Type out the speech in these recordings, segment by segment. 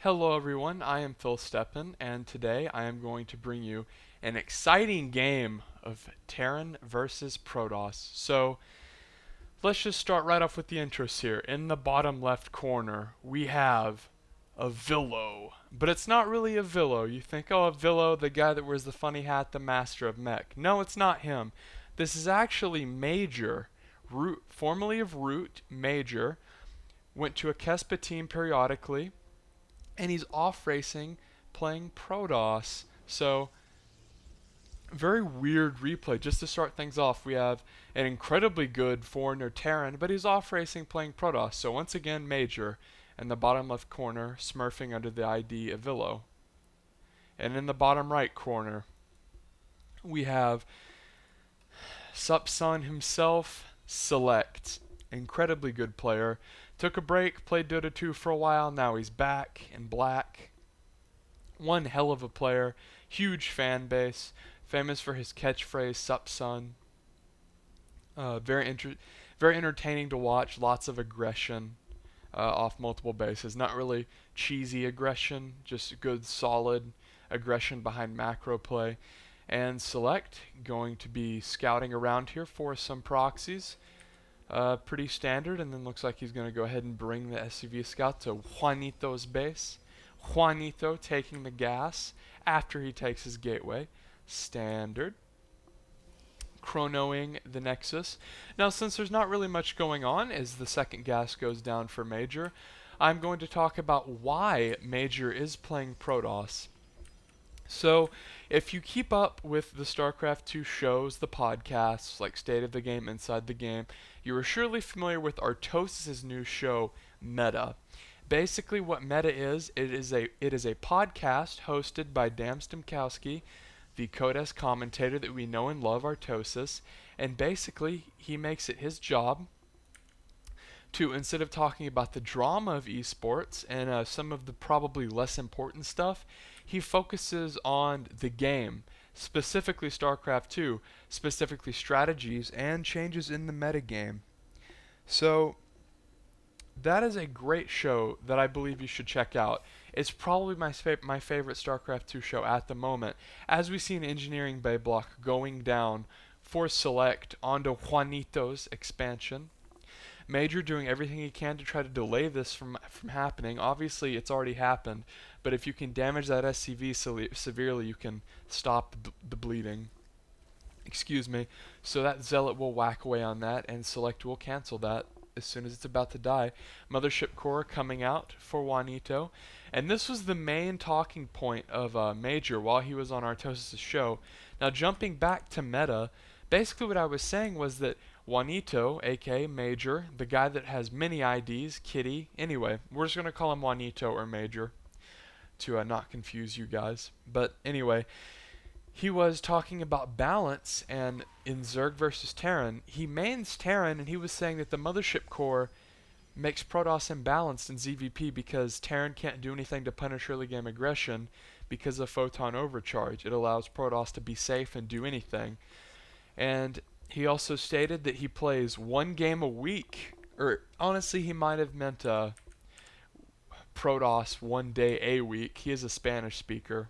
Hello everyone, I am Phil Steppen, and today I am going to bring you an exciting game of Terran versus Protoss. So let's just start right off with the intros here. In the bottom left corner, we have a Villo, but it's not really a Villo. You think, oh, a Villo, the guy that wears the funny hat, the master of mech. No, it's not him. This is actually Major, formerly of Root, Major, went to a Kespa team periodically, and he's off racing playing Protoss. So, very weird replay. Just to start things off, we have an incredibly good foreigner Terran, but he's off racing playing Protoss. So, once again, Major in the bottom left corner, smurfing under the ID Avillo. And in the bottom right corner, we have Supsun himself, SeleCT. Incredibly good player. Took a break, played Dota 2 for a while, now he's back in black. One hell of a player, huge fan base, famous for his catchphrase Supsun. Very entertaining to watch, lots of aggression off multiple bases. Not really cheesy aggression, just good solid aggression behind macro play. And SeleCT going to be scouting around here for some proxies. Pretty standard, and then looks like he's going to go ahead and bring the SCV scout to Juanito's base. Juanito taking the gas after he takes his gateway. Standard. Chronoing the Nexus. Now, since there's not really much going on as the second gas goes down for Major, I'm going to talk about why Major is playing Protoss. So, if you keep up with the StarCraft 2 shows, the podcasts, like State of the Game, Inside the Game, you are surely familiar with Artosis' new show, Meta. Basically, what Meta is, it is a podcast hosted by Dan Stemkowski, the Codes commentator that we know and love, Artosis, and basically, he makes it his job to, instead of talking about the drama of esports and some of the probably less important stuff, he focuses on the game, specifically StarCraft 2, specifically strategies and changes in the metagame. So, that is a great show that I believe you should check out. It's probably my favorite StarCraft 2 show at the moment, as we see an engineering bay block going down for SeleCT onto Juanito's expansion. Major doing everything he can to try to delay this from happening. Obviously, it's already happened, but if you can damage that SCV severely, you can stop the bleeding. Excuse me. So that Zealot will whack away on that, and SeleCT will cancel that as soon as it's about to die. Mothership Core coming out for Juanito. And this was the main talking point of Major while he was on Artosis' show. Now, jumping back to Meta, basically what I was saying was that Juanito, aka Major, the guy that has many IDs, Kitty, anyway, we're just going to call him Juanito or Major to not confuse you guys. But anyway, he was talking about balance, and in Zerg versus Terran, he mains Terran, and he was saying that the Mothership Core makes Protoss imbalanced in ZVP because Terran can't do anything to punish early game aggression because of Photon Overcharge. It allows Protoss to be safe and do anything. And he also stated that he plays one game a week, or honestly, he might have meant Protoss one day a week. He is a Spanish speaker,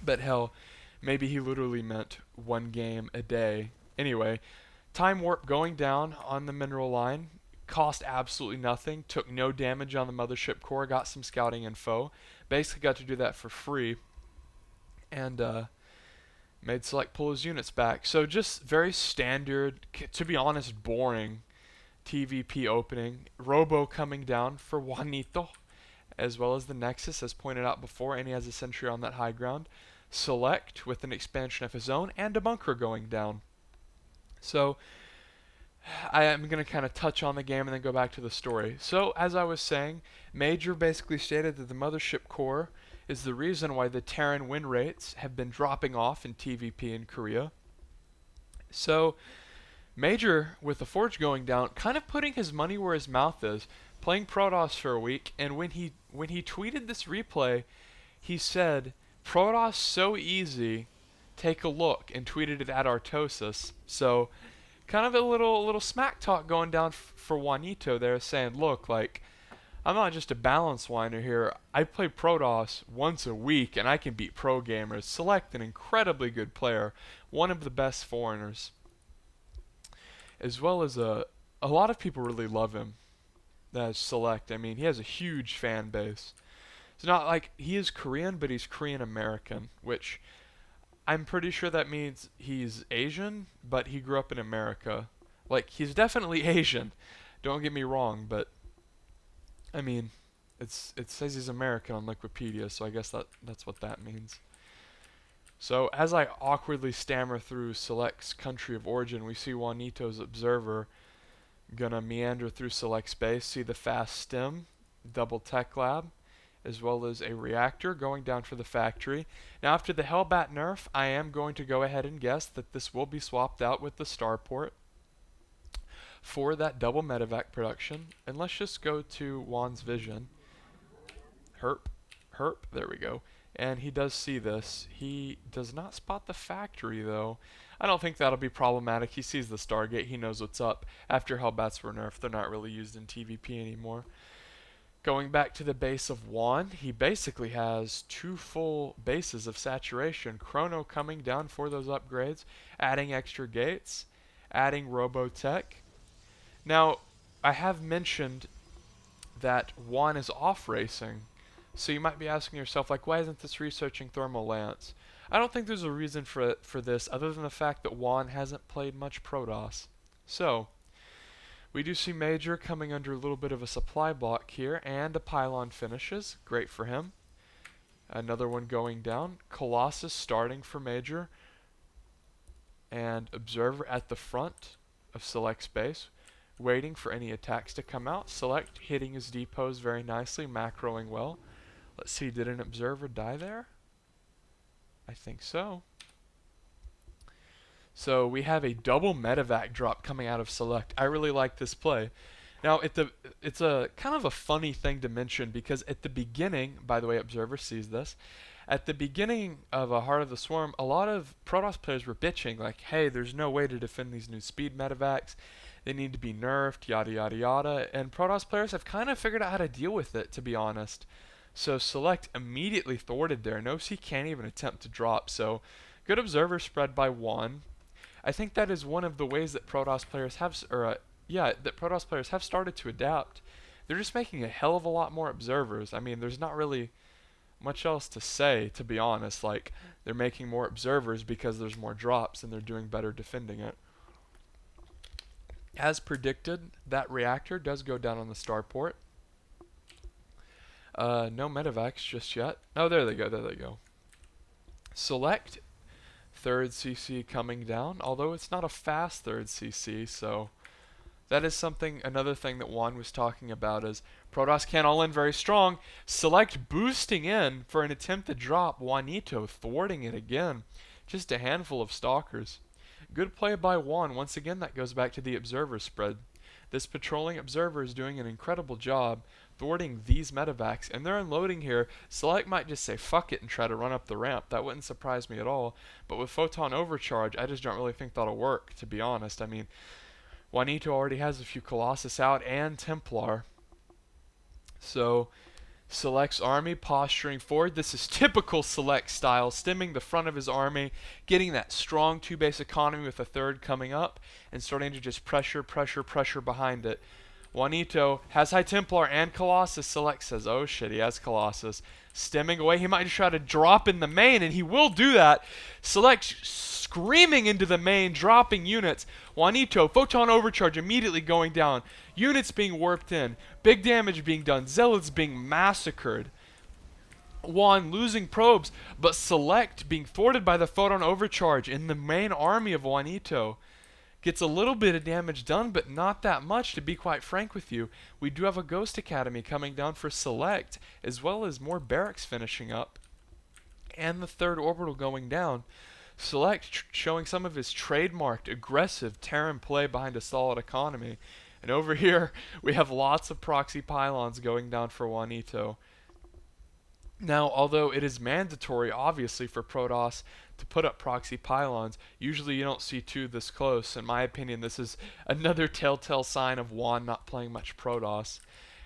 but hell, maybe he literally meant one game a day. Anyway, Time Warp going down on the mineral line cost absolutely nothing, took no damage on the Mothership Core, got some scouting info, basically got to do that for free, and made SeleCT pull his units back. So just very standard, to be honest, boring TVP opening. Robo coming down for Juanito, as well as the Nexus, as pointed out before, and he has a sentry on that high ground. SeleCT with an expansion of his own, and a bunker going down. So, I am going to kind of touch on the game and then go back to the story. So, as I was saying, Major basically stated that the Mothership Core is the reason why the Terran win rates have been dropping off in TVP in Korea. So, Major, with the Forge going down, kind of putting his money where his mouth is, playing Protoss for a week, and when he tweeted this replay, he said, "Protoss so easy, take a look," and tweeted it at Artosis. So, kind of a little smack talk going down for Juanito there, saying, look, like, I'm not just a balance whiner here. I play Protoss once a week and I can beat pro gamers. Select an incredibly good player, one of the best foreigners, as well as a lot of people really love him. That's Select. I mean, he has a huge fan base. It's not like he is Korean, but he's Korean American, which I'm pretty sure that means he's Asian, but he grew up in America. Like, he's definitely Asian. Don't get me wrong, but I mean, it says he's American on Wikipedia, so I guess that's what that means. So as I awkwardly stammer through Select's country of origin, we see Juanito's observer gonna meander through Select space, see the fast stim, double tech lab, as well as a reactor going down for the factory. Now after the Hellbat nerf, I am going to go ahead and guess that this will be swapped out with the starport for that double medevac production. And let's just go to Juan's vision. Herp, there we go. And he does see this. He does not spot the factory though. I don't think that'll be problematic. He sees the Stargate, he knows what's up. After Hellbats were nerfed, they're not really used in TVP anymore. Going back to the base of Juan, he basically has 2 full bases of saturation. Chrono coming down for those upgrades, adding extra gates, adding Robotech. Now, I have mentioned that Juan is off racing, so you might be asking yourself, like, why isn't this researching Thermal Lance? I don't think there's a reason for this other than the fact that Juan hasn't played much Protoss. So, we do see Major coming under a little bit of a supply block here, and a pylon finishes. Great for him. Another one going down. Colossus starting for Major, and Observer at the front of Select's base, waiting for any attacks to come out. Select hitting his depots very nicely, macroing well. Let's see, did an Observer die there? I think so. So we have a double medevac drop coming out of Select. I really like this play. Now, it's a kind of a funny thing to mention because at the beginning, by the way, Observer sees this, at the beginning of a Heart of the Swarm, a lot of Protoss players were bitching, like, hey, there's no way to defend these new speed medevacs. They need to be nerfed, yada yada yada. And Protoss players have kind of figured out how to deal with it, to be honest. So Select immediately thwarted there. Notice he can't even attempt to drop. So good Observer spread by 1. I think that is one of the ways that Protoss players have, that Protoss players have started to adapt. They're just making a hell of a lot more observers. I mean, there's not really much else to say, to be honest. Like, they're making more observers because there's more drops and they're doing better defending it. As predicted, that reactor does go down on the starport. No medevacs just yet. Oh, there they go. Select. Third CC coming down, although it's not a fast third CC, so that is something, another thing that Juan was talking about is Protoss can't all in very strong. Select boosting in for an attempted drop, Juanito thwarting it again. Just a handful of stalkers. Good play by Juan. Once again, that goes back to the observer spread. This patrolling observer is doing an incredible job thwarting these medevacs, and they're unloading here. Select might just say fuck it and try to run up the ramp. That wouldn't surprise me at all. But with Photon Overcharge, I just don't really think that'll work, to be honest. I mean, Juanito already has a few Colossus out and Templar. So, Select's army posturing forward. This is typical Select style, stemming the front of his army, getting that strong 2-base economy with a third coming up, and starting to just pressure behind it. Juanito has High Templar and Colossus. Select says, oh shit, he has Colossus. Stemming away, he might just try to drop in the main, and he will do that. Select screaming into the main, dropping units. Juanito, Photon Overcharge immediately going down. Units being warped in. Big damage being done. Zealots being massacred. Juan losing probes, but Select being thwarted by the Photon Overcharge in the main army of Juanito. Gets a little bit of damage done, but not that much, to be quite frank with you. We do have a Ghost Academy coming down for Select, as well as more barracks finishing up, and the third orbital going down. Select showing some of his trademarked aggressive Terran play behind a solid economy. And over here, we have lots of proxy pylons going down for Juanito. Now, although it is mandatory, obviously, for Protoss to put up proxy pylons, usually you don't see 2 this close. In my opinion, this is another telltale sign of Juan not playing much Protoss.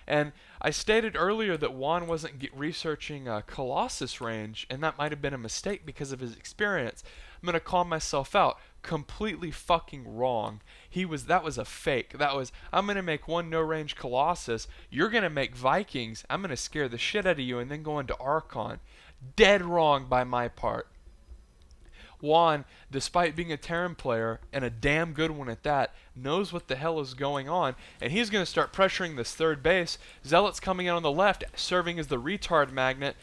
And I stated earlier that Juan wasn't researching Colossus range, and that might have been a mistake because of his experience. I'm gonna call myself out. Completely fucking wrong. That was a fake. I'm gonna make one no range Colossus. You're gonna make Vikings. I'm gonna scare the shit out of you and then go into Archon. Dead wrong by my part. Juan, despite being a Terran player, and a damn good one at that, knows what the hell is going on, and he's going to start pressuring this third base. Zealot's coming in on the left, serving as the retard magnet.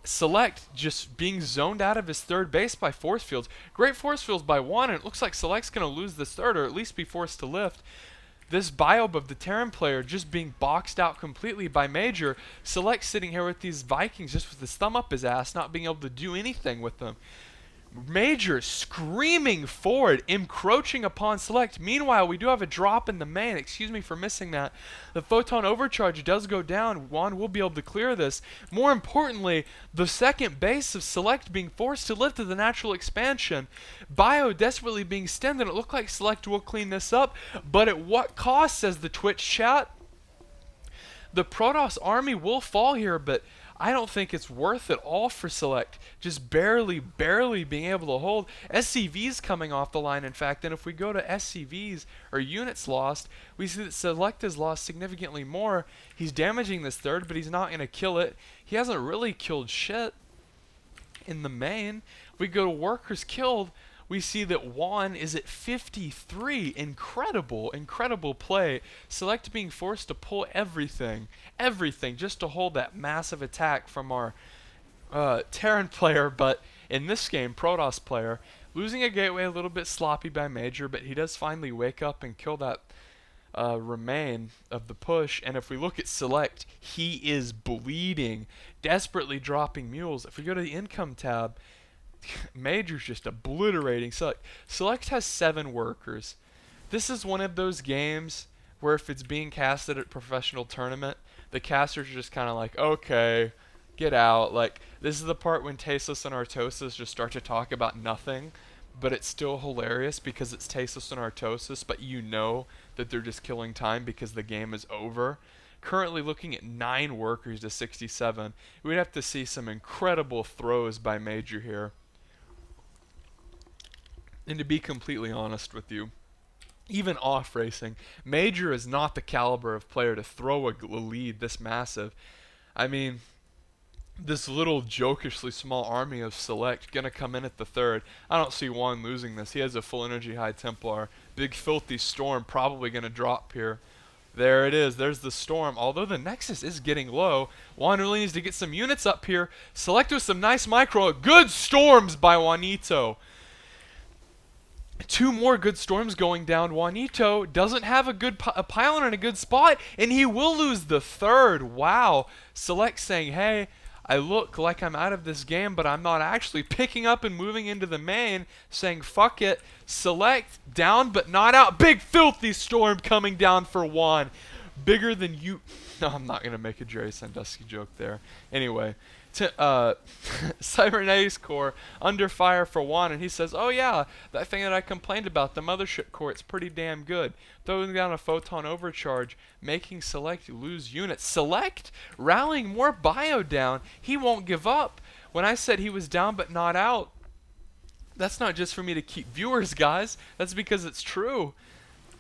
SeleCT just being zoned out of his third base by force fields. Great force fields by Juan, and it looks like SeleCT's going to lose this third, or at least be forced to lift. This biob of the Terran player just being boxed out completely by Major. SeleCT sitting here with these Vikings just with his thumb up his ass, not being able to do anything with them. Major screaming forward, encroaching upon SeleCT. Meanwhile, we do have a drop in the main. Excuse me for missing that. The photon overcharge does go down. Juan will be able to clear this. More importantly, the second base of SeleCT being forced to lift to the natural expansion. Bio desperately being stemmed, and it looked like SeleCT will clean this up. But at what cost, says the Twitch chat? The Protoss army will fall here, but I don't think it's worth it all for SeleCT. Just barely being able to hold. SCVs coming off the line, in fact, and if we go to SCVs, or units lost, we see that SeleCT has lost significantly more. He's damaging this third, but he's not going to kill it. He hasn't really killed shit in the main. If we go to workers killed, we see that Juan is at 53. Incredible play. SeleCT being forced to pull everything, just to hold that massive attack from our Terran player, but in this game, Protoss player. Losing a gateway a little bit sloppy by Major, but he does finally wake up and kill that remain of the push. And if we look at SeleCT, he is bleeding, desperately dropping mules. If we go to the income tab, Major's just obliterating SeleCT. SeleCT has 7 workers. This is one of those games where if it's being casted at a professional tournament, the casters are just kind of like, okay, get out. Like, this is the part when Tasteless and Artosis just start to talk about nothing, but it's still hilarious because it's Tasteless and Artosis, but you know that they're just killing time because the game is over. Currently looking at 9 workers to 67. We'd have to see some incredible throws by Major here. And to be completely honest with you, even off racing, Major is not the caliber of player to throw a lead this massive. I mean, this little jokishly small army of SeleCT gonna come in at the third. I don't see Juan losing this. He has a full energy high Templar. Big filthy storm probably gonna drop here. There it is. There's the storm. Although the Nexus is getting low, Juan really needs to get some units up here. SeleCT with some nice micro. Good storms by Juanito. 2 more good storms going down. Juanito doesn't have a pylon in a good spot, and he will lose the third. Wow. SeleCT saying, hey, I look like I'm out of this game, but I'm not actually, picking up and moving into the main, saying fuck it. SeleCT down but not out. Big filthy storm coming down for Juan. Bigger than you. No, I'm not going to make a Jerry Sandusky joke there. Anyway, Cybernetics core under fire for Juan, and he says, oh yeah, that thing that I complained about, the mothership core, it's pretty damn good. Throwing down a photon overcharge, making SeleCT lose units. SeleCT rallying more bio down. He won't give up. When I said he was down but not out, that's not just for me to keep viewers, guys. That's because it's true.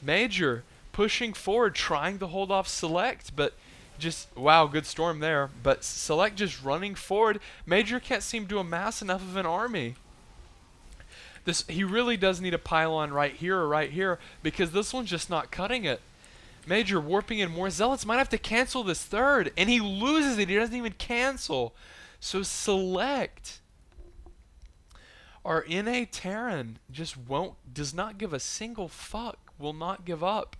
Major pushing forward, trying to hold off SeleCT, but just, wow, good storm there. But SeleCT just running forward. Major can't seem to amass enough of an army. He really does need a pylon right here or right here, because this one's just not cutting it. Major warping in more zealots. Might have to cancel this third, and he loses it. He doesn't even cancel. So SeleCT, our NA Terran, just does not give a single fuck. Will not give up.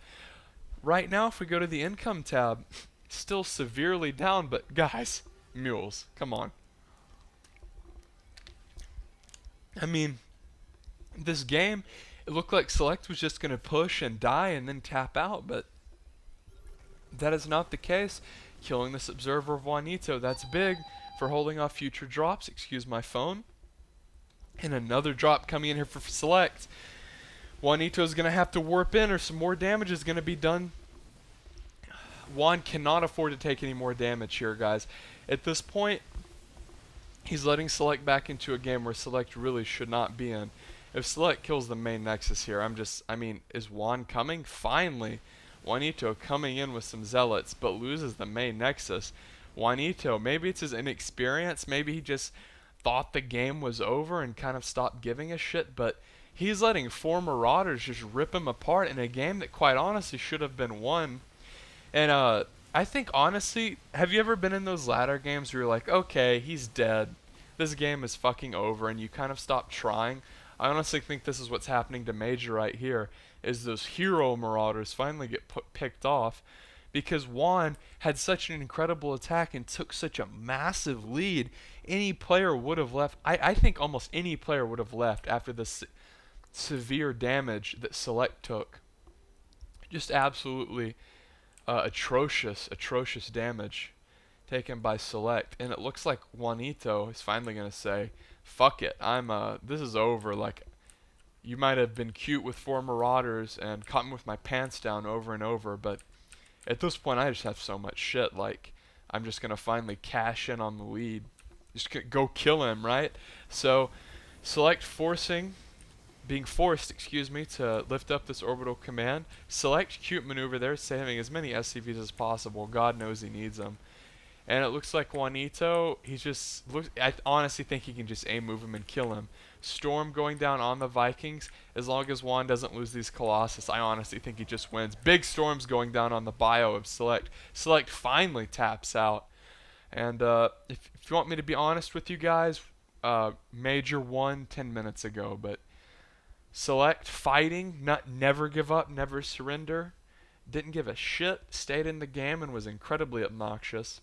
Right now, if we go to the income tab, still severely down, but guys, mules, come on. I mean, this game, it looked like SeleCT was just going to push and die and then tap out, but that is not the case. Killing this observer of Juanito, that's big for holding off future drops. Excuse my phone. And another drop coming in here for SeleCT. Juanito is going to have to warp in, or some more damage is going to be done. Juan cannot afford to take any more damage here, guys. At this point, he's letting SeleCT back into a game where SeleCT really should not be in. If SeleCT kills the main Nexus here, I mean, is Juan coming? Finally, Juanito coming in with some Zealots, but loses the main Nexus. Juanito, maybe it's his inexperience, maybe he just thought the game was over and kind of stopped giving a shit, but he's letting 4 Marauders just rip him apart in a game that quite honestly should have been won. And I think honestly, have you ever been in those ladder games where you're like, okay, he's dead, this game is fucking over, and you kind of stop trying? I honestly think this is what's happening to Major right here, is those hero Marauders finally get picked off, because Juan had such an incredible attack and took such a massive lead. Any player would have left. I think almost any player would have left after the severe damage that SeleCT took. Just absolutely atrocious damage taken by SeleCT. And it looks like Juanito is finally going to say, fuck it, this is over. Like, you might have been cute with 4 Marauders and caught me with my pants down over and over, but at this point, I just have so much shit. Like, I'm just gonna finally cash in on the lead. Just go kill him, right? So, SeleCT being forced, excuse me, to lift up this orbital command. SeleCT cute maneuver there, saving as many SCVs as possible. God knows he needs them. And it looks like Juanito, I honestly think he can just aim move him and kill him. Storm going down on the Vikings. As long as Juan doesn't lose these Colossus, I honestly think he just wins. Big Storms going down on the bio of SeleCT. SeleCT finally taps out. And if you want me to be honest with you guys, Major won 10 minutes ago. But SeleCT fighting, never give up, never surrender. Didn't give a shit, stayed in the game, and was incredibly obnoxious.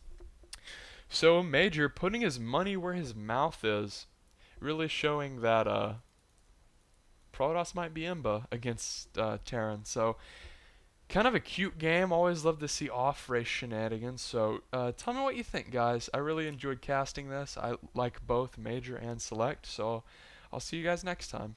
So Major putting his money where his mouth is, really showing that Protoss might be imba against Terran. So kind of a cute game. Always love to see off-race shenanigans. So tell me what you think, guys. I really enjoyed casting this. I like both Major and SeleCT. So I'll see you guys next time.